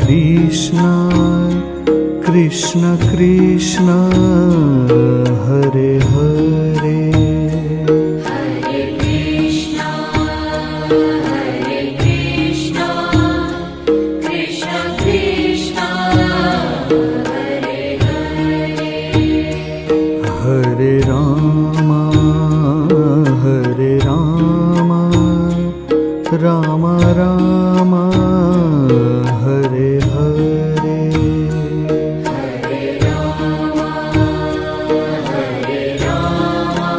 Krishna Krishna Krishna Hare Hare Hare Krishna, Hare Krishna, Krishna Krishna, Hare Hare. हरे Ram Ram Ram Hare Hare Hare Rama, Hare Rama,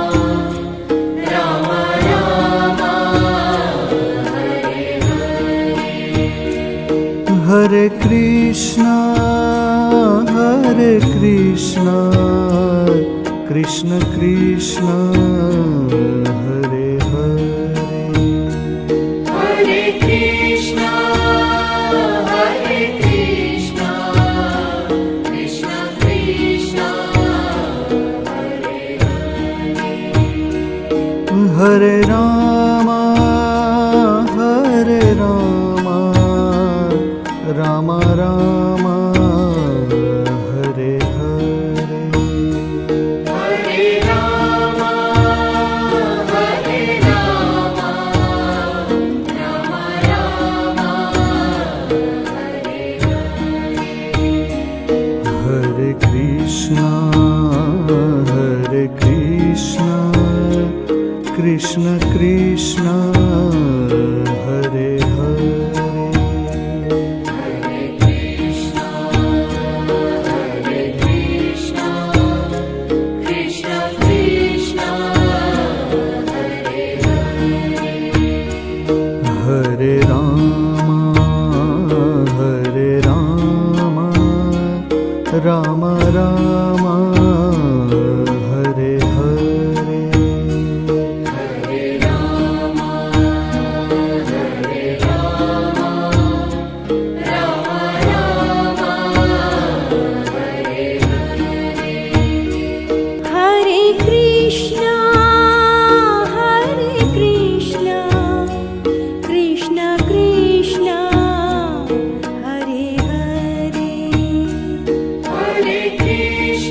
Rama Rama, Hare Hare. हरे Krishna Krishna Krishna Hare Hare Hare Krishna, Hare Krishna, Krishna Krishna, Hare Hare. हरे Ram Ram Ram Hare Hare Hare Rama, Hare Rama, Rama Rama, Hare Hare. हरे Krishna Krishna Krishna Hare Hare Hare Krishna, Hare Krishna, Krishna Krishna, Hare Hare. हरे Ram Ram Ram Hare Hare Hare Rama, Hare Rama, Rama Rama, Hare Hare. Hare Krishna, Krishna Krishna, Hare Hare. Hare Krishna,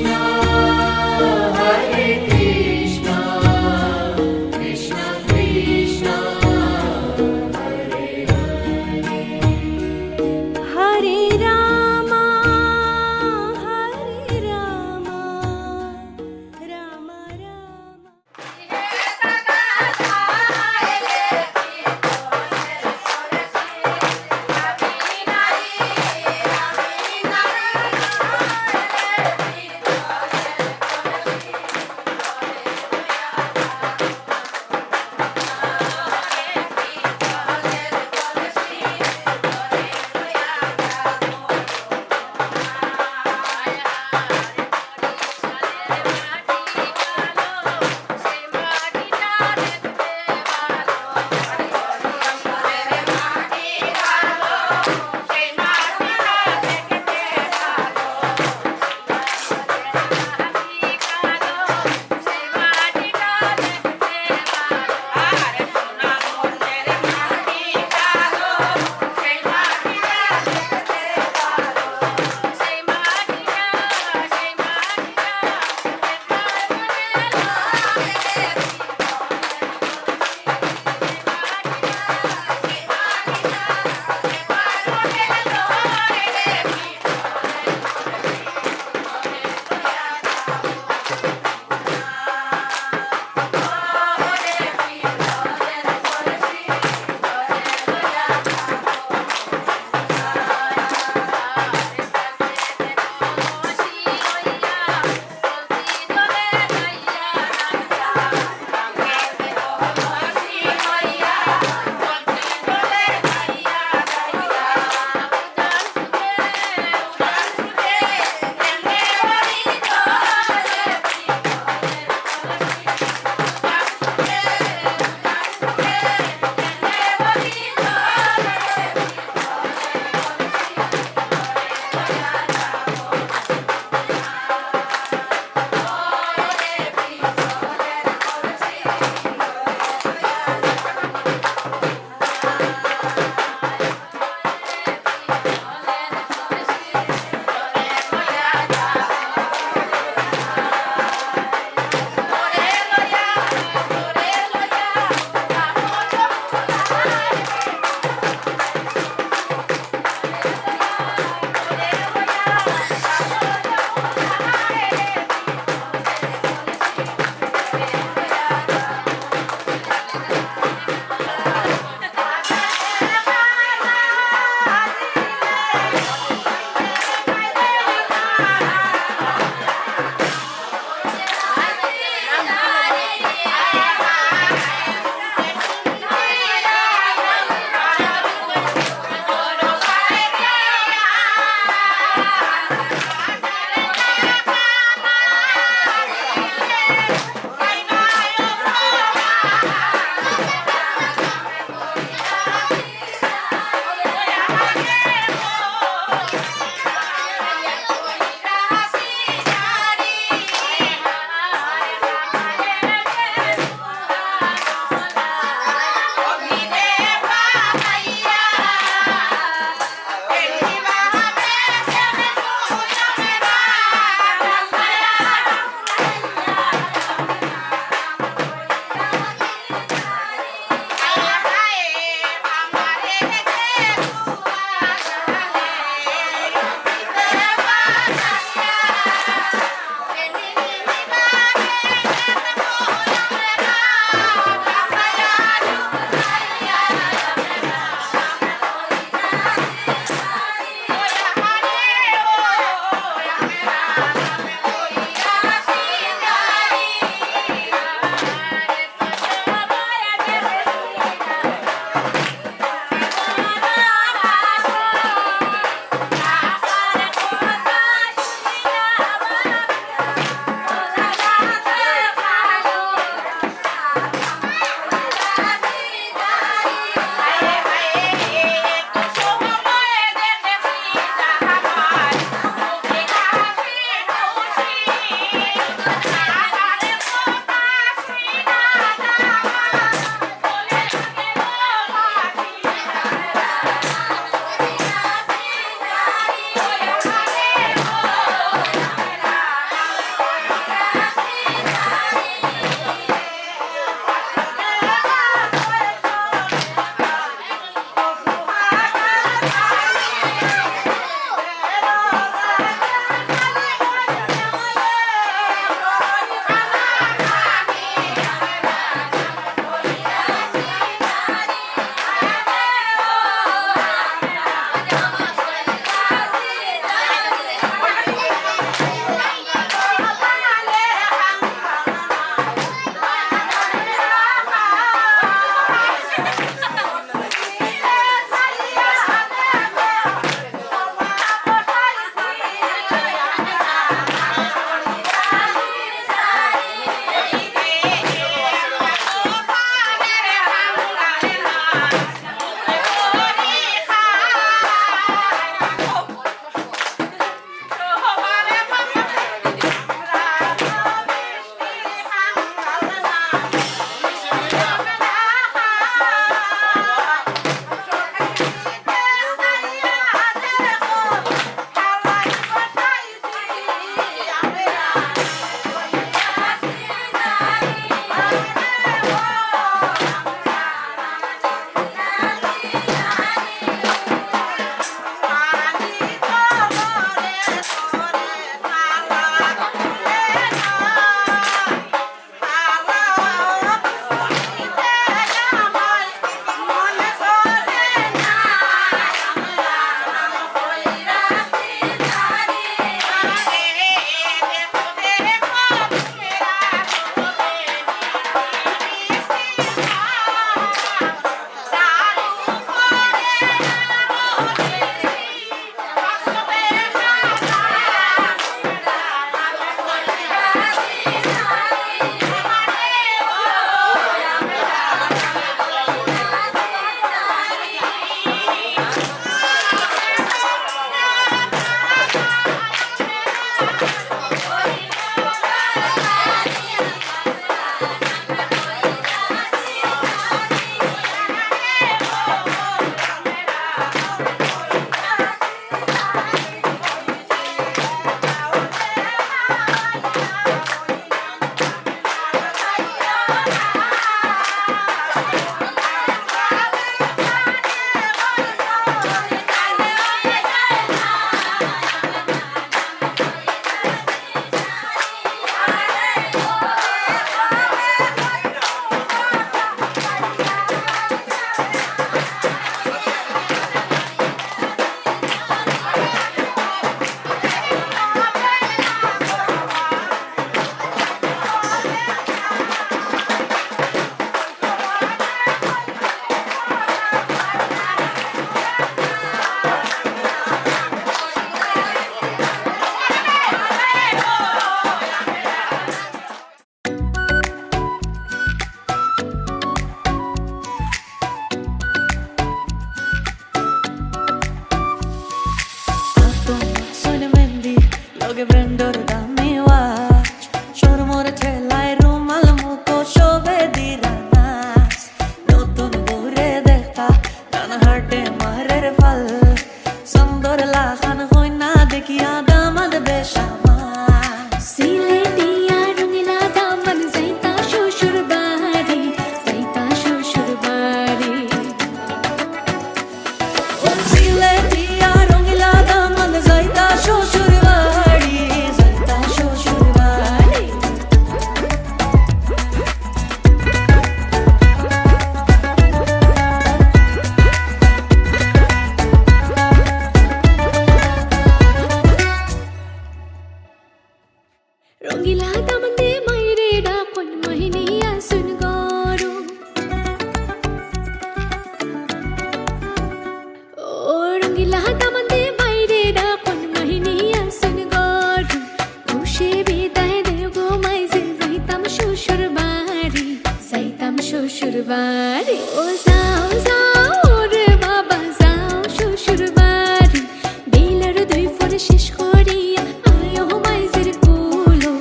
লগে ব্র্যান্ডর দামি watch শোরমোর ঠেলায় রুমাল মুখো শোভে দিরা নাচ নতুন ঘুরে দেখা কান হাটে মারের ফল সুন্দর লাখান হই না দেখিয়া দামাদ বেশামা সিলেটিয়া রঙিলা দামন যাইতা শ্বশুর বাড়ি ও সিলেটিয়া রঙিলা দামন যাইতা শ্বশুর বাড়ি রঙিলা দামন দে মাইরে ডাকন মহিনিয়া সুন গরু ও রঙিলা দামন দে মাইরে ডাকন মহিনিয়া সুন গরু খুশি বিদায় দেব মাইজে যাইতাম শ্বশুর বাড়ি ও যাও যাও রে বাবা যাও শ্বশুর বাড়ি বেলার দুই ফোর শেষ করিয়া আয়ো মাইজের কুলো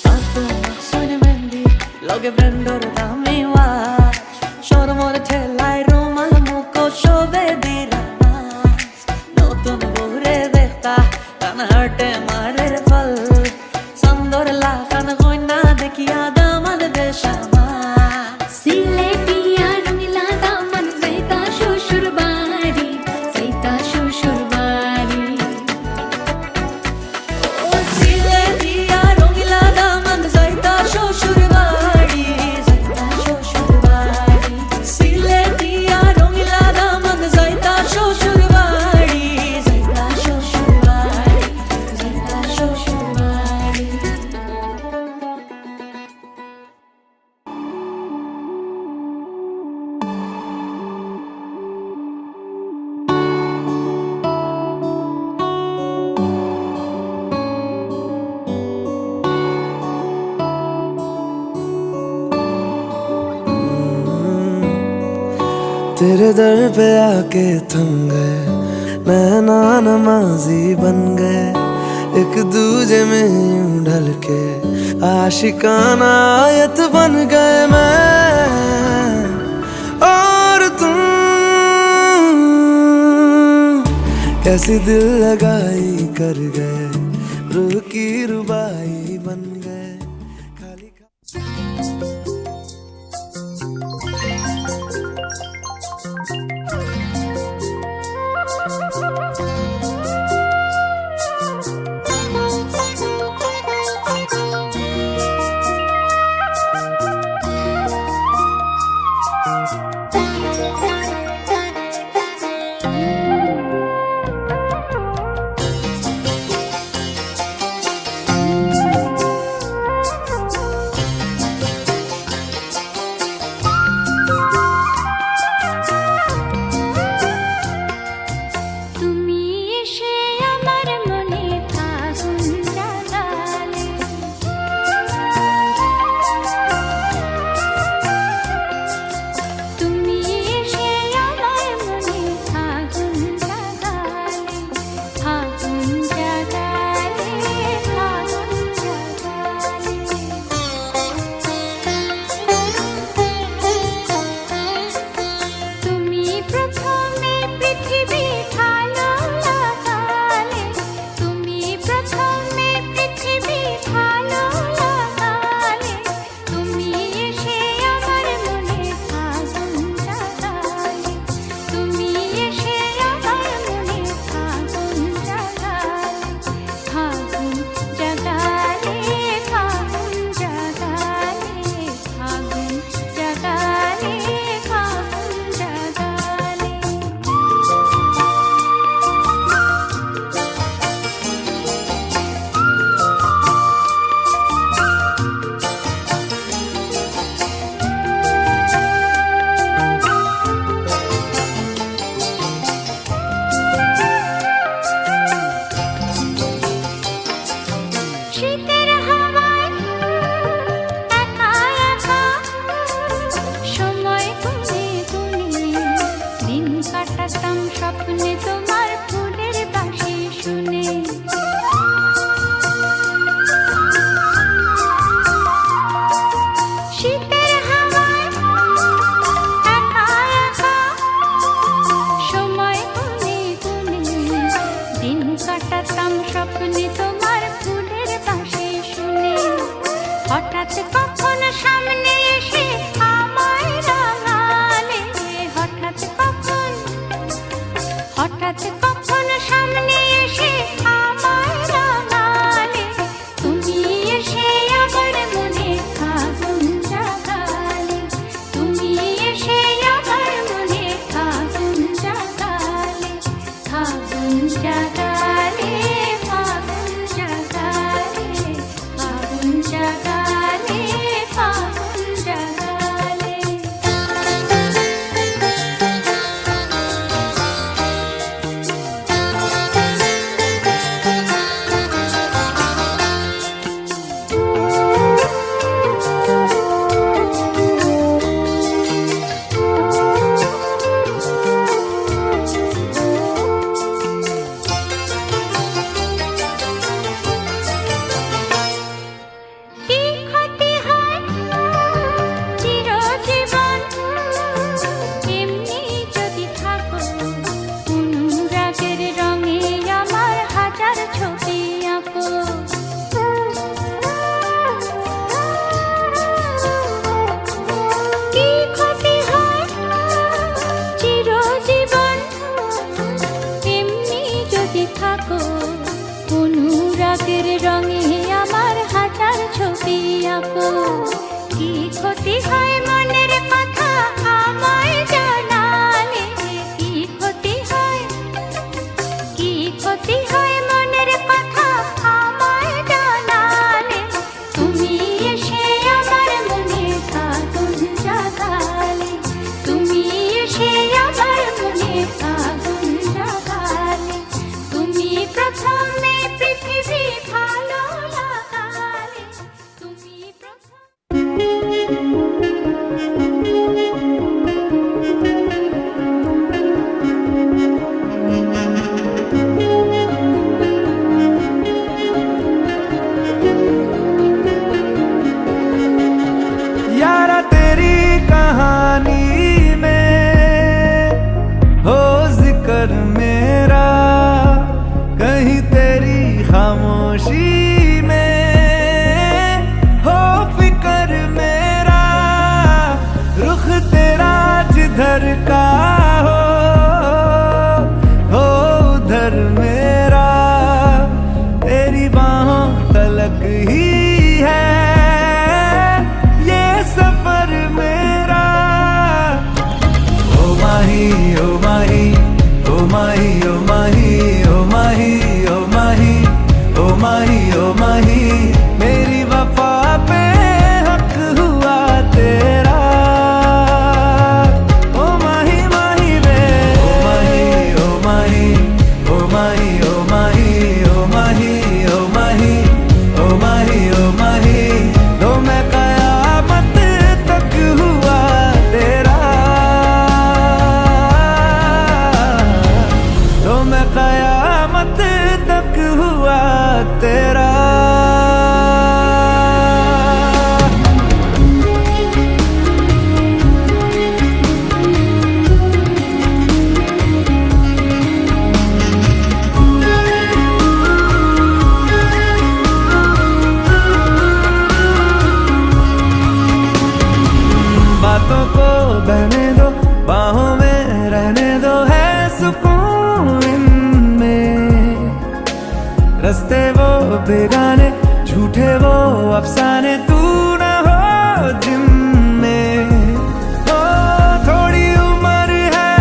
Pato soy mendi লগে ব্র্যান্ডর দামি ওয়াচ শোরমোর ঠেলায় রুমাল মুখো শোভে দিরা নাচ নতুন ঘুরে দেখা কান হাটে মারের ফল সুন্দর লাখান হই না দেখিয়া দামাদ বেশামা সিলেটিয়া রঙিলা দামন যাইতা শ্বশুর বাড়ি ও সিলেটিয়া রঙিলা দামন যাইতা শ্বশুর বাড়ি সিলেটিয়া রঙিলা দামন যাইতা শ্বশুর বাড়ি तेरे दर पे आके थम गए नैना नमाजी बन गए एक दूजे में यूं ढल के आशिकाना आयत बन गए मैं और तुम कैसी दिल लगाई कर गए रूह की रुबाई बन गए खाली স্বপ্নে তোমার ফুলের বাঁশি শুনে হঠাৎ কখনো সামনে এসে আমায় রাঙালে হঠাৎ কখনো সামনে এসে আমায় রাঙালে তুমি এসে আমার মনে আগুন জাগালে তুমি এসে আমার মনে আগুন জাগালে আগুন জাগালে আগুন জাগালে আগুন জাগালে আগুন জাগালে কি ক্ষতি হয় চিরজীবন এমনি যদি থাকো অনুরাগের রঙে আমার হাজার ছবি আঁকো কি ক্ষতি হয় চিরজীবন এমনি যদি থাকো অনুরাগের রঙে আমার হাজার ছবি আঁকো কি ক্ষতি হয় মনের কথা আমায় জানালে কি ক্ষতি হয় মনের কথা আমায় জানালে তুমি এসে আমার মনে আগুন জাগালে তুমি এসে আমার মনে আগুন জাগালে তুমি প্রথমে পৃথিবী ভালো লাগালে তুমি প্রথম यारा तेरी कहानी में हो जिक्र मेरा कहीं तेरी खामोशी में हो फिक्र मेरा रुख तेरा जिधर का हो उधर मेरा तेरी बाहों तलक ही है ये सफर मेरा ओ माही ओ माही ओ माही ओ माही ओ माही ओ माही ओ माही ओ माही मेरी वफा पे हक हुआ तेरा ओ माही माही रे ओ माही ओ माही ओ माही ओ माही ओ माही ओ माही ओ माही ओ माही तो मैं कयामत तक हुआ तेरा तो मैं कयामत तक हुआ तेरा बातों को बहने दो बाहों में रहने दो है सुकून इनमें रस्ते वो बेगाने झूठे वो अफसाने तू न हो जिनमें हो थोड़ी उम्र है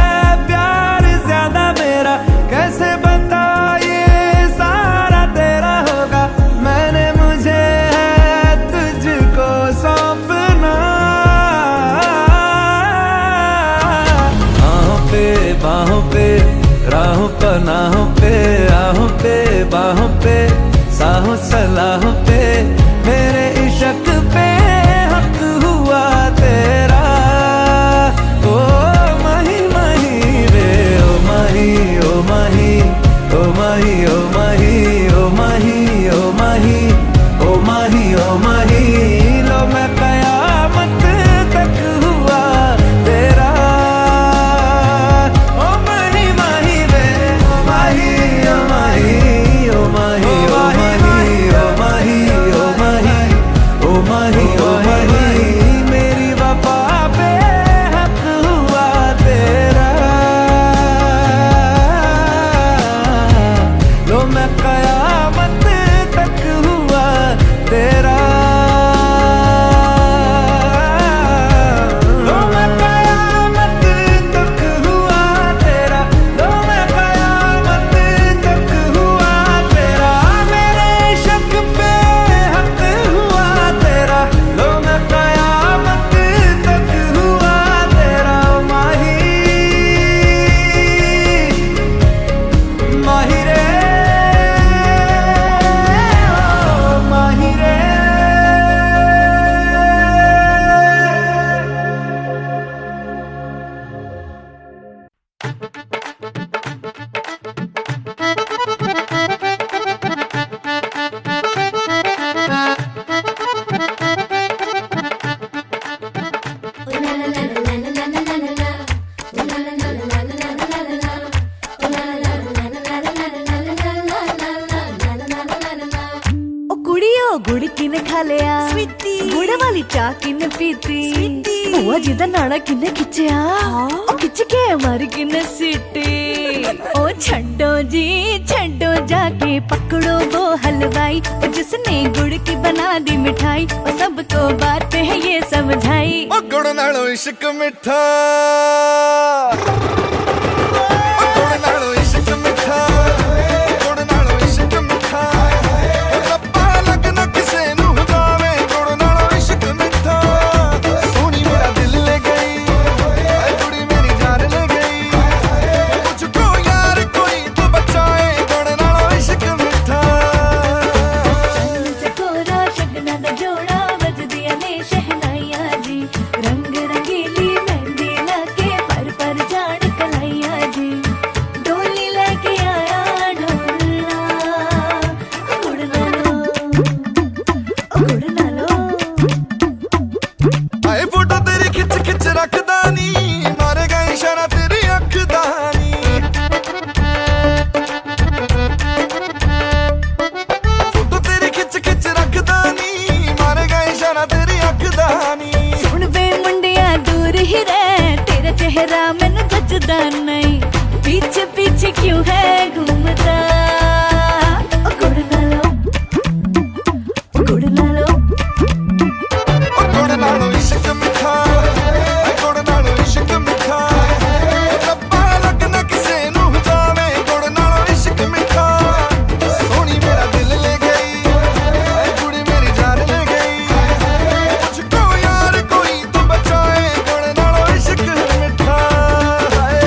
प्यार ज्यादा मेरा कैसे बता ये सारा तेरा होगा मैंने मुझे है तुझको सौंपना बाहों पे राहों पनाहों पे आहों पे बाहों पे साहों सलाहों पे मेरे इश्क पे हक हुआ तेरा ओ माही माही रे ओ माही ओ माही ओ माही ओ माही ओ माही ओ माही ओ माही ओ माही लो मैं कयामत तक हुआ तेरा ओ माही माही रे ओ माही ओ माही ओ माही ओ गुड़ किने खा लिया गुड़ वाली चाह किने पीती बुआ जी दा नाना किने खिच्चिया ओ खिच के मारी किने सीटी ओ छड्डो जी छड्डो जाके पकड़ो वो हलवाई ओ जिसने गुड़ की बना दी मिठाई ओ सबको बात है ये समझाई ओ गुड़ नालों इश्क मिठा ओ गुड़ नालों इश्क मिठा गुड़ नालों इश्क मिठा ओ रब्बा लगना किसे नू जावे गुड़ नालों इश्क मिठा सोनी मेरा दिल ले गई ऐ कुड़ी मेरी जान ले गई मुझको यार कोई तो बचाए गुड़ नालों इश्क मिठा चकोरा शगना दा जोड़ा बजदिया ने शहनाइया जी रंग रंगीली मेहंदी लाके पर जान कलाइया जी डोली लेके आया ढोलना गुड़ना लो आए फोटो तेरी खिच खिच रखदा नी मारेगा इशारा तेरी अख दा नी फोटो तेरी खिच खिच रखदा नी मारेगा इशारा तेरी अख दा नी सुन बे मुंडिया दूर ही रह तेरा चेहरा मैनू जचदा नहीं पीछे पीछे क्यों है घूमता ओ गुड़ना लो ओ गुड़ नालों इश्क मिठा ऐ गुड़ नालों इश्क मिठा रब्बा लगना किसे नू जावे गुड़ नालों इश्क मिठा सोनी मेरा दिल ले गई ऐ कुड़ी मेरी जान ले गई मुझको यार कोई तो बचाए गुड़ नालों इश्क मिठा हाय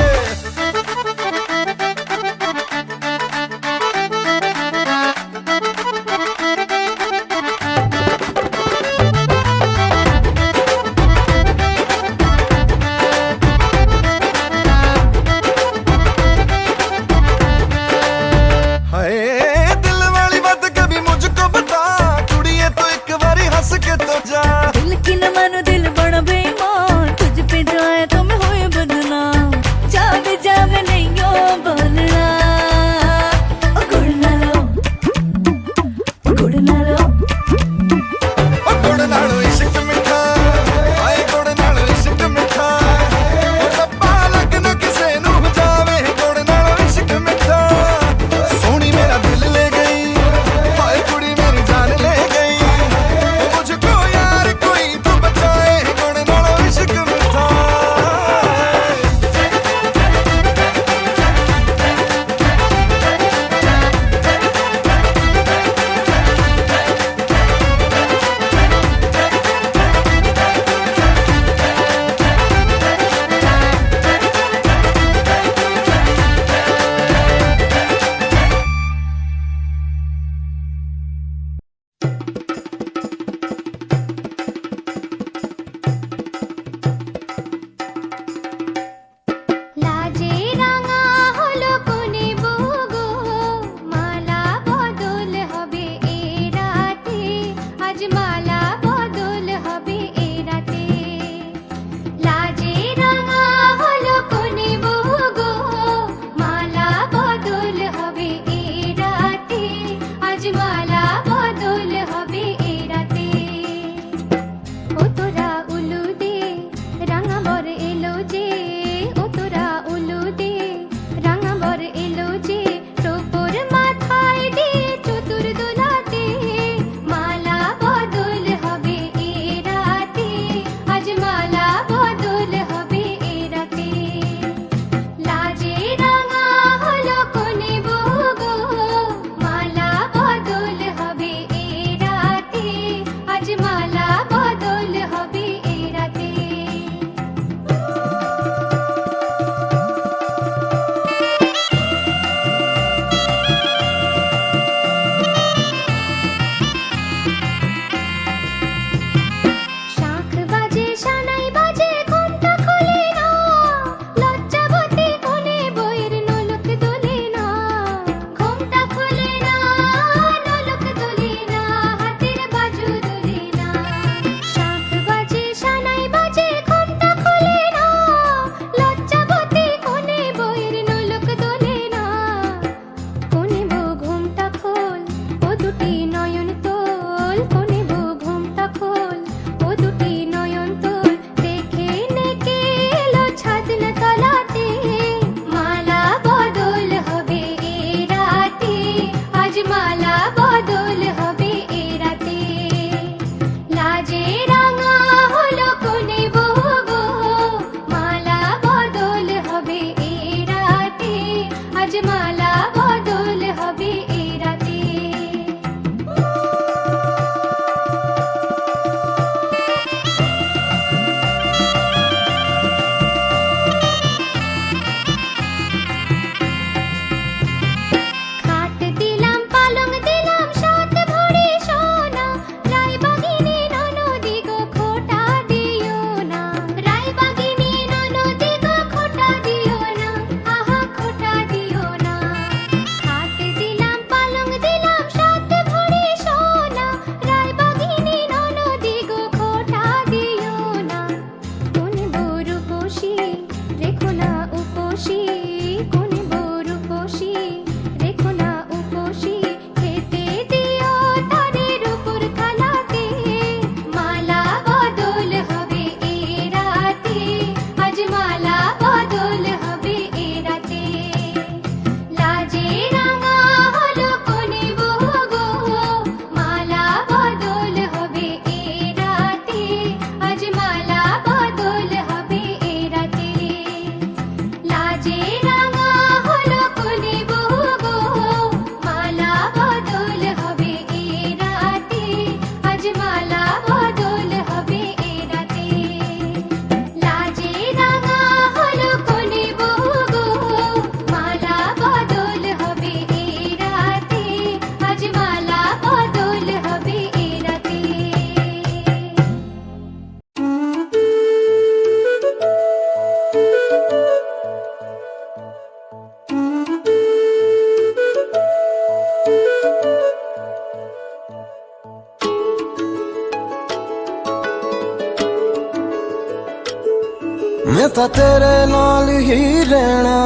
ਤਾਂ ਤੇਰੇ ਨਾਲ ਹੀ ਰਹਿਣਾ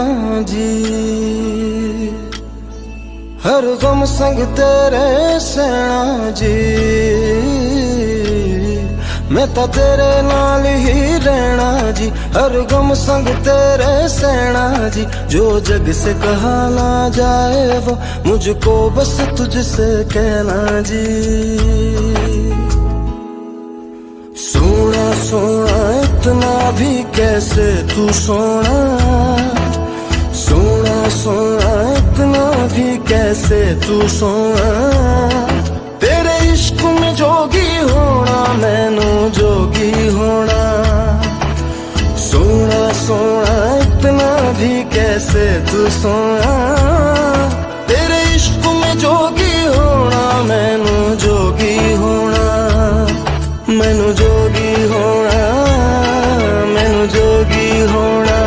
ਜੀ हर गम संग तेरे सहना जी मैं तो तेरे नाल ही रहना जी हर गम संग तेरे सहना जी जो जग से कहा ना जाए वो मुझको बस तुझसे कहना जी सोना सोना इतना भी कैसे तू सोना सोना सोना इतना भी कैसे तू सोना तेरे इश्क में जोगी होना मैनू जोगी होना सोना सोना इतना भी कैसे तू सोना तेरे इश्क में जोगी होना मैनू जोगी होना मैनू जोगी होना मैनू जोगी होना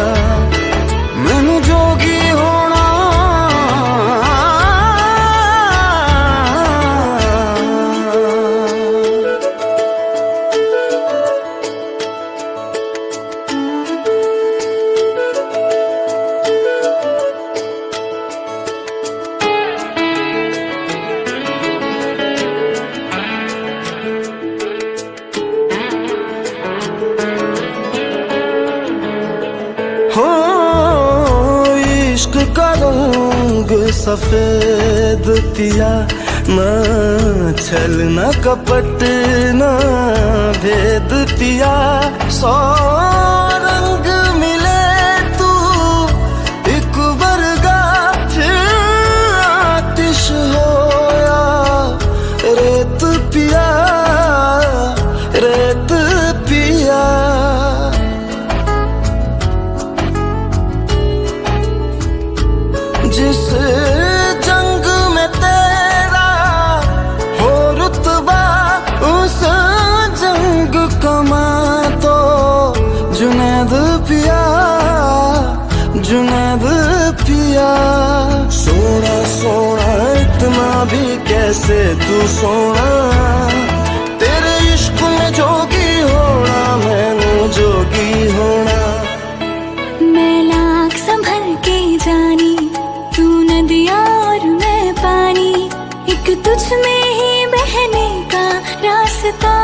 मैनू जोगी होना हो इश्क का रंग सफेद पिया ना छल ना कपट ना भेद पिया सौ रंग मिले तू एक वर्गा फिर आतिश होया रेत पिया रेत पिया जिस जंग में तेरा हो रुतबा उस जंग कमा तो जुनैद पिया जुनैद पिया सोना सोना इतना भी कैसे तू सोना तेरे इश्क में जोगी होना मैनू जोगी होना मैं लाख संभल के जानी तू नदिया और मैं पानी एक तुझ में ही बहने का रास्ता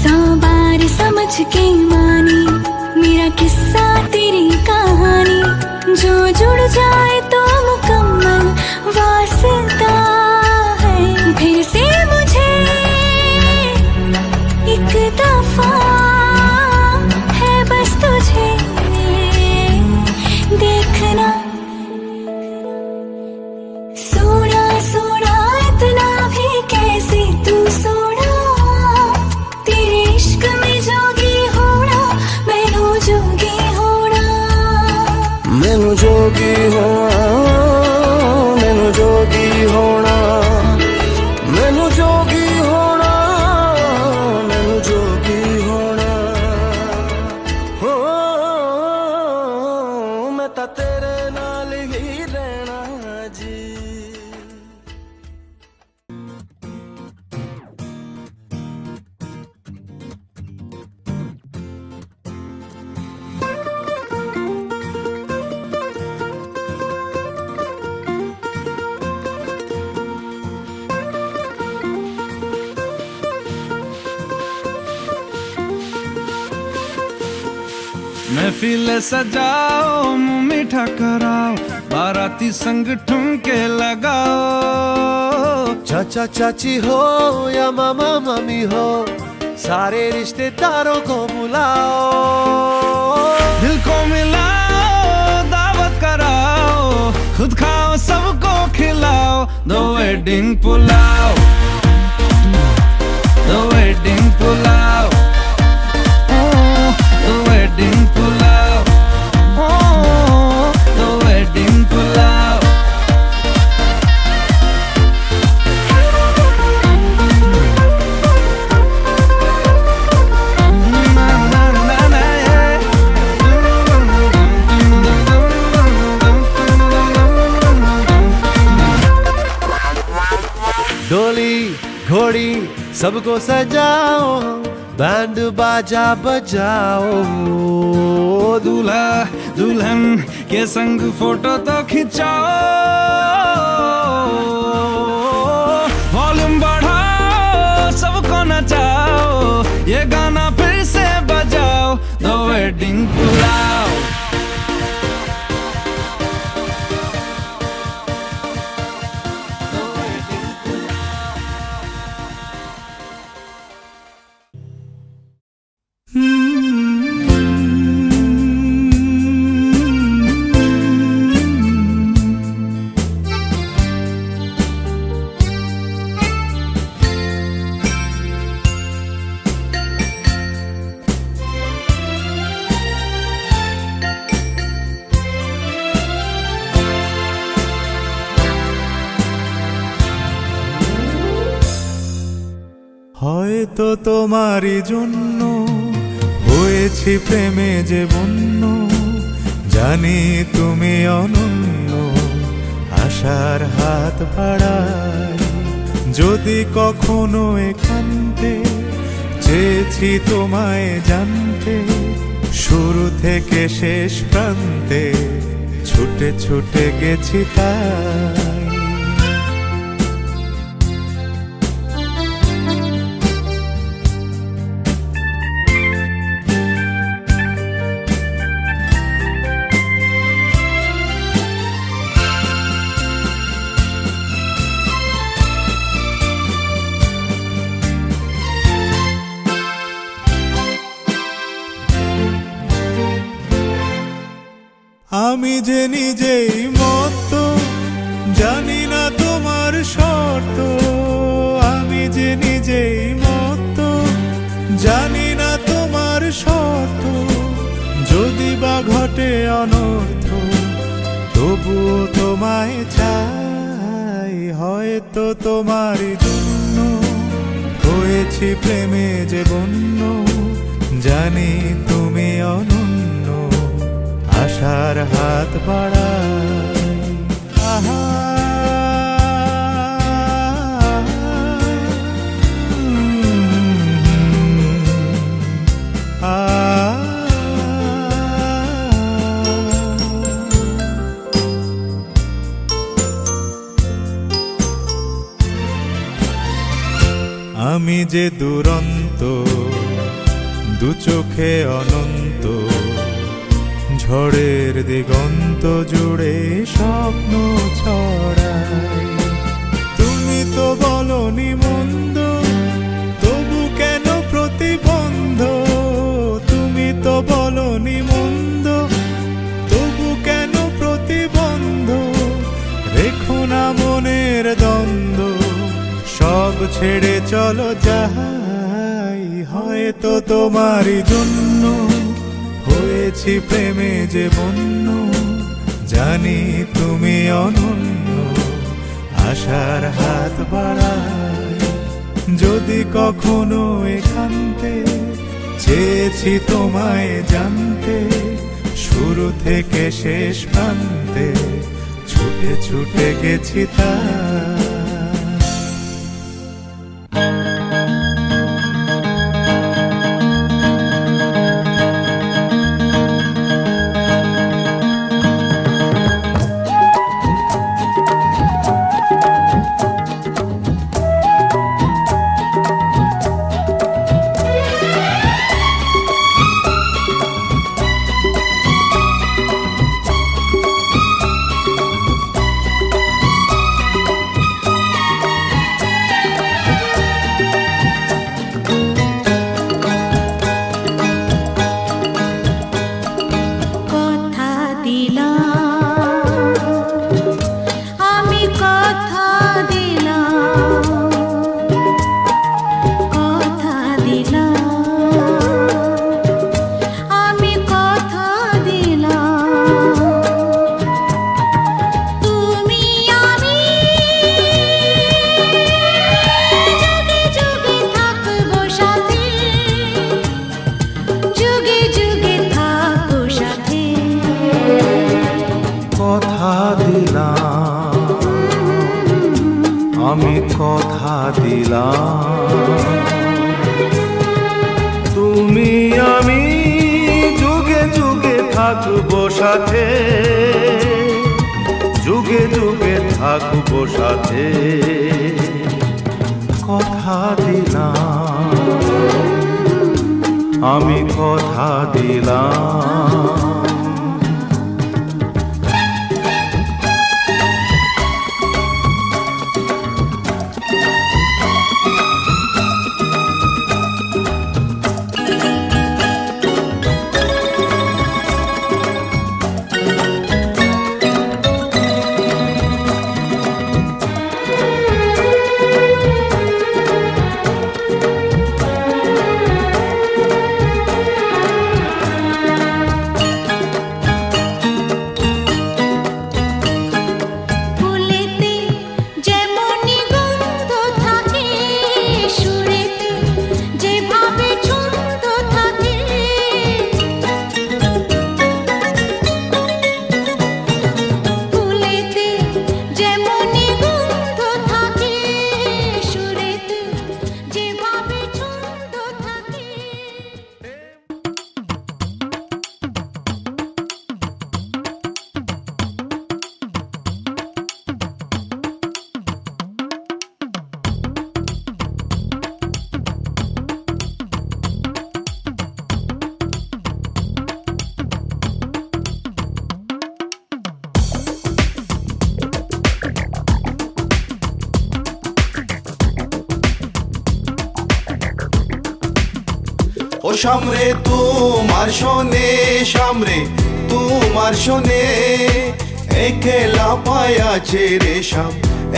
सौ बार समझ के मानी मेरा किस्सा तेरी कहानी जो जुड़ जाए तो मुकम्मल वास्ता है फिर से मुझे एक दफा है बस तुझे देखना सोना सोना इतना भी कैसे तू सोना तेरे इश्क में जोगी होना मैनू जोगी होना मैनू जोगी होना मैनू जोगी होना मैनू जोगी होना मैनू जोगी होना हो मैं तां तेरे नाल ही रहना जी महफिल सजाओ मुंह मीठा कराओ बाराती संग ठुमके लगाओ चाचा चाची हो या मामा मामी हो सारे रिश्तेदारों को बुलाओ दिल को मिलाओ दावत कराओ खुद खाओ सबको खिलाओ दो वेडिंग पुलाओ दो wedding pulao the wedding pulao, oh, the wedding pulao. Na na na na yeah. डोली घोड़ी सबको सजाओ बैंड बाजा बजाओ। दूल्हा दुल्हन के संग फोटो तो खिंचाओ, वॉल्यूम बढ़ाओ, सबको नचाओ, ये गाना फिर से बजाओ, द वेडिंग बुलाओ। হয়তো তোমারই জন্য হয়েছি প্রেমে যে বন্য, জানি তুমি অনন্য, আশার হাত বাড়াই। যদি কখনো একান্তে চেয়েছি তোমায় জানতে, শুরু থেকে শেষ প্রান্তে ছুটে ছুটে গেছি তাই। আমি যে নিজেই মত, জানি না তোমার শর্ত। আমি যে নিজেই মত, জানি না তোমার শর্ত। যদি বা ঘটে অনর্থ, তবুও তোমায় চাই। হয়তো তোমার জন্য হয়েছি প্রেমে যে বন্য, জানি তুমি অনন্য, আশার হাত বাড়াই। আহা আমি যে দুরন্ত, দু চোখে অনন্ত, ঝড়ের দিগন্ত জুড়ে স্বপ্ন ছড়াই। তুমি তো বলনি মন্দ, তবু কেন প্রতিবন্ধ? তুমি তো বলনি মন্দ, তবু কেন প্রতিবন্ধ? রেখো না মনের দ্বন্দ্ব, সব ছেড়ে চলো যাই। হয়তো তোমারই জন্য হয়েছি প্রেমে যে বন্য, জানি তুমি অনন্য, আশার হাত বাড়াই। যদি কখনো একান্তে চেয়েছি তোমায় জানতে, শুরু থেকে শেষ প্রান্তে ছুটে ছুটে গেছি তাই। আমি কথা দিলাম আমি যুগে যুগে থাকবো সাথে, যুগে যুগে থাকবো সাথে, কথা দিলাম, আমি কথা দিলাম। ফুলেতে যেমনি গন্ধ থাকে, সুরেতে যেভাবে ছন্দ থাকে, ফুলেতে যেমনি গন্ধ থাকে, সুরেতে যেভাবে ছন্দ থাকে। ও সামরে তোমার শোনে, সামরে তোমার শোনে, একেলা পায়াছে রে শাম,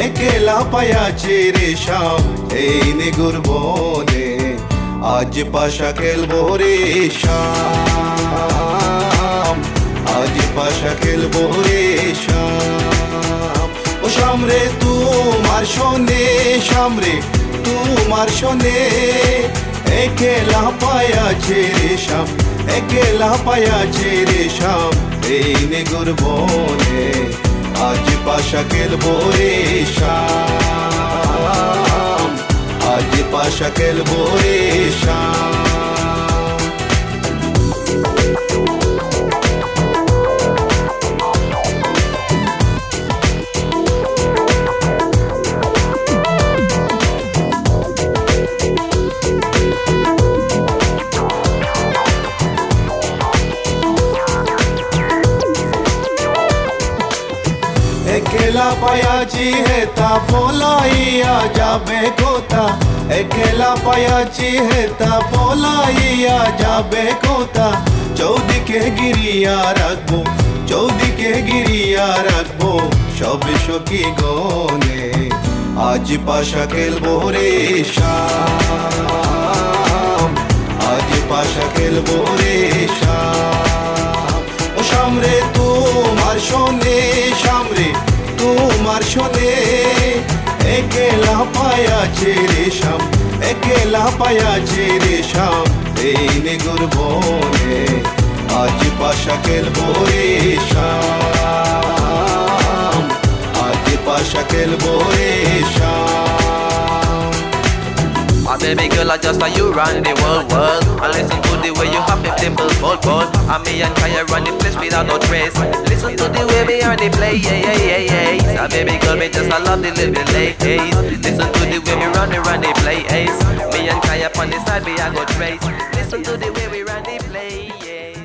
একেলা পায়াছে রে শাম, এই নিগুর বনে আজ পাশা খেলবো রে শাম, আজ পাশা খেলবো রে শাম। ও সামরে তোমার শোনে, সামরে তোমার শোনে, একেলা পায়াছে রে শাম, একেলা পায়াছে রে শাম, এই নিগুর বনে আজ পাশা খেলবো রে শাম, আজ পাশা খেলবো রে শাম। একেলা পায়াছি হেতা পলাইয়া যাবে কোথা, একেলা পায়াছি হেতা পলাইয়া যাবে কোথা, চৌদিকে গিরিয়া রাখবো, চৌদিকে গিরিয়া রাখবো, সব সখী গনে আজ পাশা খেলবো রে শাম, আজ পাশা খেলবো রে শাম। ও সামরে তোমার শোনে, সামরে তোমার শোনে, একেলা পায়াছে রে শাম, একেলা পায়াছে রে শাম, এই নিগুর বনে আজ পাশা খেলবো রে শাম, আজ পাশা খেলবো রে শাম। My baby girl, I just saw you run the world. I listen to the way you hop it, dimple, bold. And me and Kaya run the place without no trace. Listen to the way we on the play, yeah, yeah, yeah, yeah. My baby girl, me just I love the living ladies. Listen to the way we run the play, ace. Me and Kaya on the side, we I go trace. Listen to the way we run the play, yeah.